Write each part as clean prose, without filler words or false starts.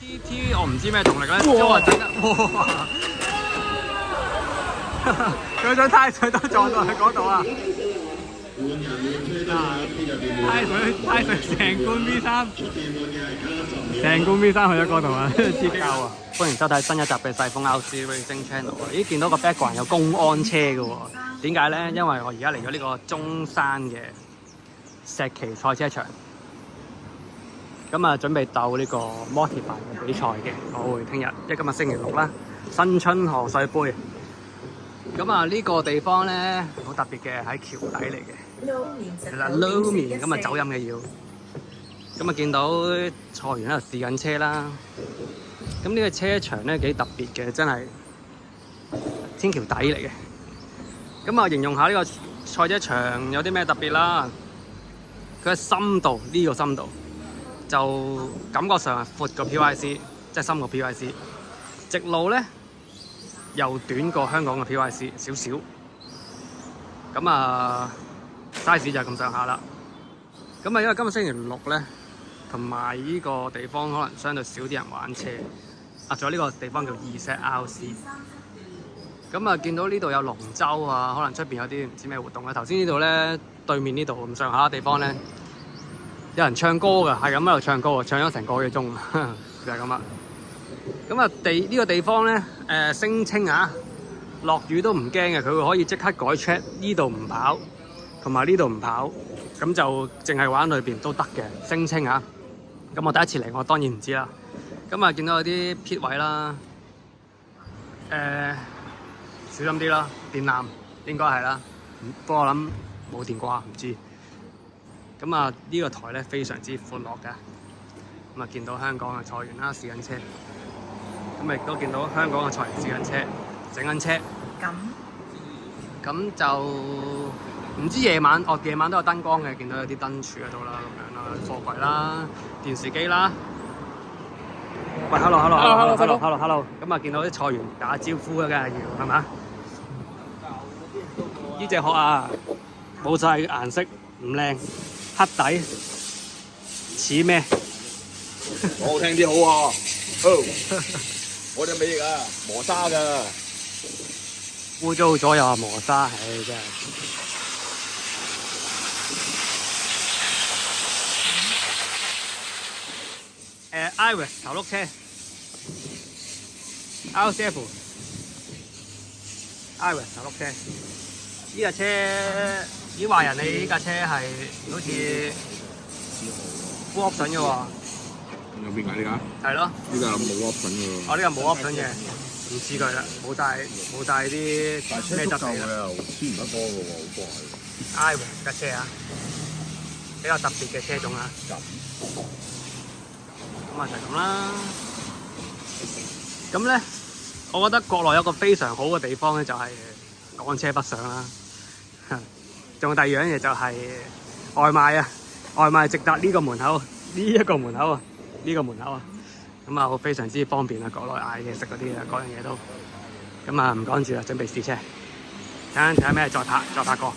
T 我唔知咩動力咧，因為整得哇！佢想太水都撞到喺嗰度啊！太水成罐 V3，成罐 V3去咗嗰度啊！黐鳩啊！歡迎收睇新一集嘅細風 RC Racing Channel。咦，見到個 background 有公安車嘅喎？點解咧？因為我而家嚟咗呢個中山嘅石岐賽車場。咁啊，準備鬥呢個 Multiply 嘅比賽嘅，我會聽日，因為今日星期六啦，新春賀歲杯。咁啊，呢個地方咧好特別嘅，喺橋底嚟嘅，係啦，撈面咁啊，走音嘅要。咁啊，見到賽員喺度試緊車啦。咁呢個車場咧幾特別嘅，真係天橋底嚟嘅。咁啊，形容下呢個賽車場有啲咩特別啦？佢嘅深度，呢個深度。就感覺上係闊過 PYC，即係深過 PYC。直路咧又短過香港嘅 PYC 少少。咁啊 size 就係咁上下啦。咁啊，因為今日星期六咧，同埋呢個地方可能相對少啲人玩車。啊，仲有呢個地方叫2ZRC。咁啊，見到呢度有龍舟啊，可能出邊有啲唔知咩活動啊。頭先呢度咧，對面呢度咁上下嘅地方咧。有人唱歌㗎，係咁喺度唱歌，唱咗成個幾鐘，就係咁啦。咁啊，呢個地方咧，聲稱啊，落雨都唔驚嘅，佢會可以即刻改 track，呢度唔跑，同埋呢度唔跑，咁就淨係玩裏邊都得嘅，聲稱啊。咁我第一次嚟，我當然唔知啦。咁啊，見到有啲撇位啦，小心啲啦，電纜應該係啦，不過我諗冇電啩，唔知。咁啊，呢個台咧非常之闊落嘅，咁啊見到香港嘅賽員啦試緊車，咁亦都見到香港嘅賽員試緊車，整緊車。咁就唔知夜晚，夜晚都有燈光嘅，見到有啲燈柱喺度啦，咁樣啦，貨櫃啦，電視機啦。喂 ，hello， 咁啊見到啲賽員打招呼嘅，梗係要係嘛？呢隻殼啊，冇晒顏色，唔靚。黑底似咩？講好聽啲好啊！我隻尾翼啊，磨砂㗎，污糟咗又話磨砂，唉真係。Iris 頭碌車 ，RCF Iris 頭碌車，呢架車。咦，話人你呢架車係好似 full option 嘅喎？有邊架呢架？係咯。呢架冇 option 嘅喎。哦，呢個冇 option 嘅，唔似佢啦，冇晒啲咩質地啦。又穿唔得多嘅喎，好怪。Iris 架車啊，比較特別嘅車種啊。咁啊就係咁啦。咁咧，我覺得國內有個非常好嘅地方咧，就係港車北上啦。仲有第二樣嘢就係外賣啊！外賣直達呢個門口，呢一個門口啊，呢個門口啊，咁啊非常之方便啊！國內嗌嘢食嗰啲啊，各樣嘢都咁啊唔講住啦，準備試車，睇下咩再拍過。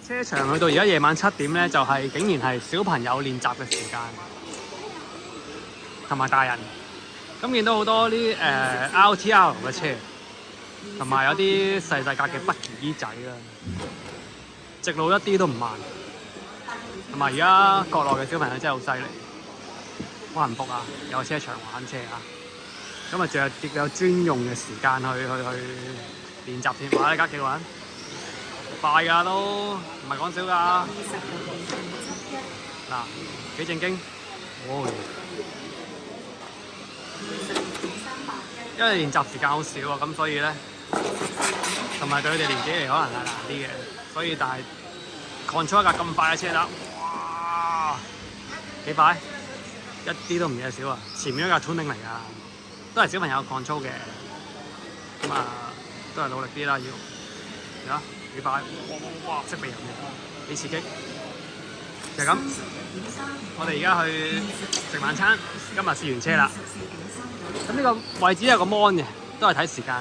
車場去到而家夜晚7點咧，就係竟然係小朋友練習嘅時間，同埋大人。咁見到好多啲RTR 嘅車，同埋有啲細格嘅北宜仔啦。直路一啲都唔慢，同埋而家國內嘅小朋友真係好犀利，好幸福啊！有車場玩車啊，咁啊仲有專用嘅時間去練習添。哇！呢家幾個人快㗎都，唔係講少㗎。嗱，幾正經，因為練習時間好少啊，咁所以咧，同埋對佢哋年紀嚟可能係難啲嘅。所以但係 control 一架咁快嘅車啦，哇幾快，一啲都唔嘢少啊！前面嗰架 tuning 嚟㗎，都係小朋友 control 嘅，咁啊都係努力啲啦要，啊幾快，哇識避人嘅，幾刺激，就係咁。我哋而家去食晚餐，今日試完車啦。咁呢個位置有個 mon 嘅，都係睇時間。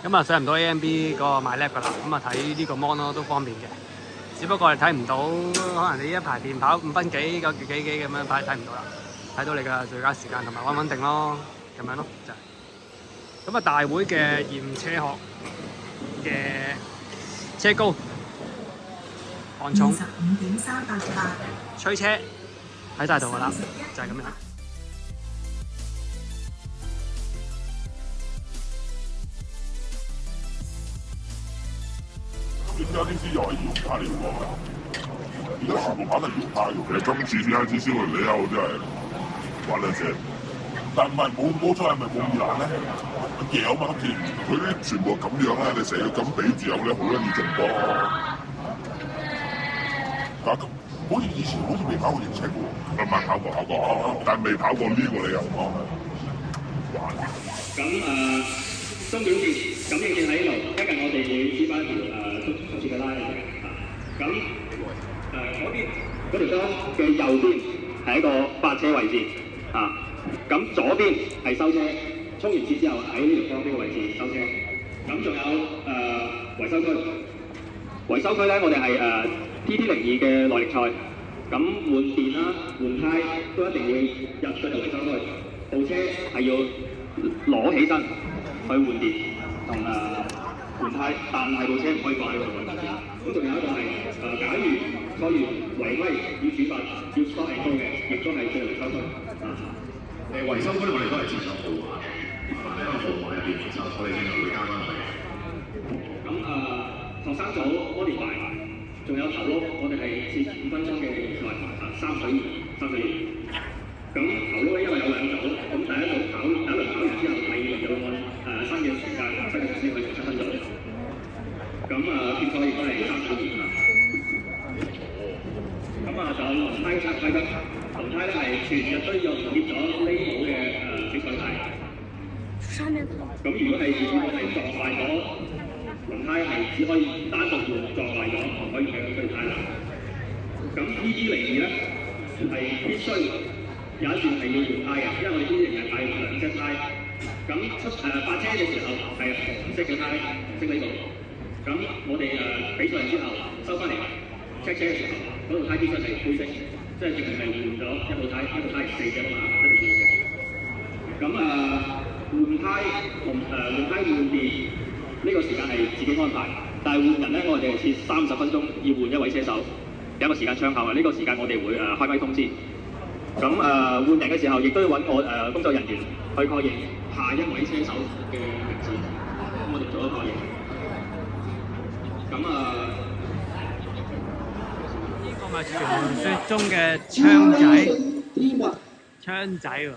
咁啊上唔到 AMB 個買 lap 㗎啦，咁啊睇呢個 mon 咯都方便嘅，只不過係睇唔到，可能你一排電跑5分幾9幾咁樣睇唔到啦，睇睇到你嘅最佳時間同埋穩定咯，咁樣咯就係。咁啊，大會嘅驗車學嘅車高、磅重、吹車喺晒度㗎啦，就係咁樣。點解呢支又係搖卡嚟㗎？而家全部跑得搖卡嘅，其實今次先開始燒嚟你啊！我真係玩兩隻，但唔係冇錯係咪冇咁難咧？嘢啊嘛，今次佢啲全部咁樣咧，你成日咁比住有咧，好容易中波。但係好似以前好似未跑過型車嘅喎，慢慢跑過，但係未跑過呢個你又講。咁鐘表線、感應線喺呢度，一陣我哋會支翻條速設嘅拉嘅。咁嗰條杆嘅右邊係一個發車位置啊，咁左邊係收車，衝完線之後喺呢條杆呢個位置收車。咁仲有維修區，維修區咧我哋係TT02嘅耐力賽，咁換電啦、換胎都一定會入進入維修區，部車係要攞起身去換電同換胎，但係部車唔可以掛喺度。咁仲有一個係假如賽員違規要處罰要 stop and go 嘅，亦都係進入維修區。維修區我哋都係設咗號碼嘅，喺個號碼入邊就我哋正常會加翻落去。咁學生組安聯埋，仲有頭碌，我哋係設5分鐘嘅比賽，三水完。咁頭碌咧，因為有兩組，咁第一輪跑完之後，第二輪就按新嘅時間7個小時去7分鐘。咁決賽亦都係3組完啦。咁就輪胎嘅測規則，輪胎咧係全日都要貼咗呢組嘅比賽帶。咁如果係如果係撞壞咗，輪胎係只可以單獨換撞壞咗，唔可以繼續推胎啦。咁 EG02咧係必須有一段係要換胎嘅，因為我哋呢啲人係2隻胎。咁發車嘅時候係紅色嘅胎，紅色呢度。咁我哋比賽完之後收翻嚟 check 車嘅時候，嗰度胎必須係灰色，即係證明係換咗一部胎係4隻啊嘛，一定要嘅。咁換胎同換電呢個時間係自己安排，但係換人咧我哋係設30分鐘要換一位車手，有一個時間窗口啊。呢個時間我哋會開咪通知。咁換人嘅時候，亦都要揾我工作人員去確認下一位車手嘅名字，我哋做咗確認。咁呢個咪傳說中嘅槍仔喎。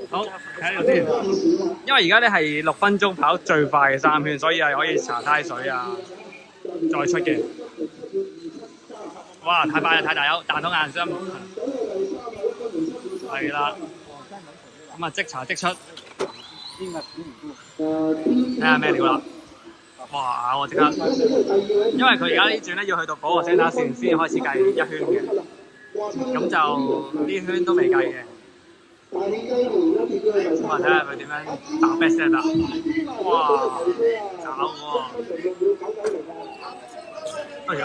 好，睇呢度先。因為而家咧係6分鐘跑最快嘅3圈，所以係可以搽胎水啊，再出嘅。哇！太快啦，太大油，彈到眼心。係啦，咁即搽即出。睇下咩料啦！哇！我即刻，因為佢而家呢轉咧要去到嗰個聲打線先開始計1圈嘅，咁就呢圈都未計嘅。咁睇下佢點樣打 best set 啦！哇！搞喎！哎呀！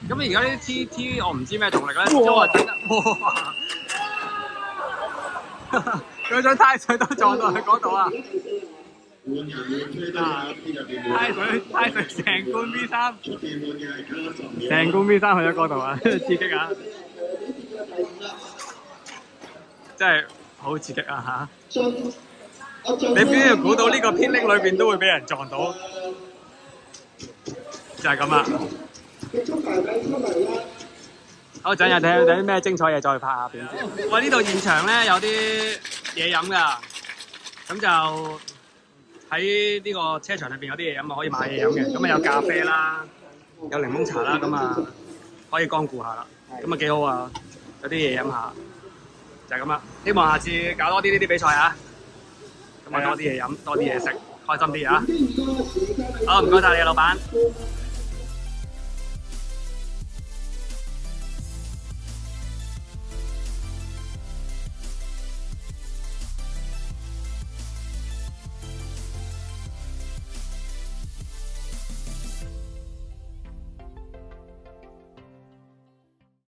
咁而家呢啲 TT 我唔知咩動力咧，都話整得哇！佢張胎水都撞到去嗰度啊！胎水成罐 V3，成罐 V3 去咗嗰度啊！刺激啊！真係好刺激啊嚇！你邊度估到呢個偏拎裏邊都會俾人撞到？就係咁啦。好，陣日睇啲咩精彩嘢再拍下片先。喂，呢度現場咧有啲嘢飲㗎，咁就喺呢個車場裏邊有啲嘢飲啊，可以買嘢飲嘅。咁啊有咖啡啦，有檸檬茶啦，咁啊可以光顧下啦。咁啊幾好啊，有啲嘢飲下，就係咁啦。希望下次搞多啲呢啲比賽啊，咁啊多啲嘢飲，多啲嘢食，開心啲啊！好，唔該晒你啊，老闆。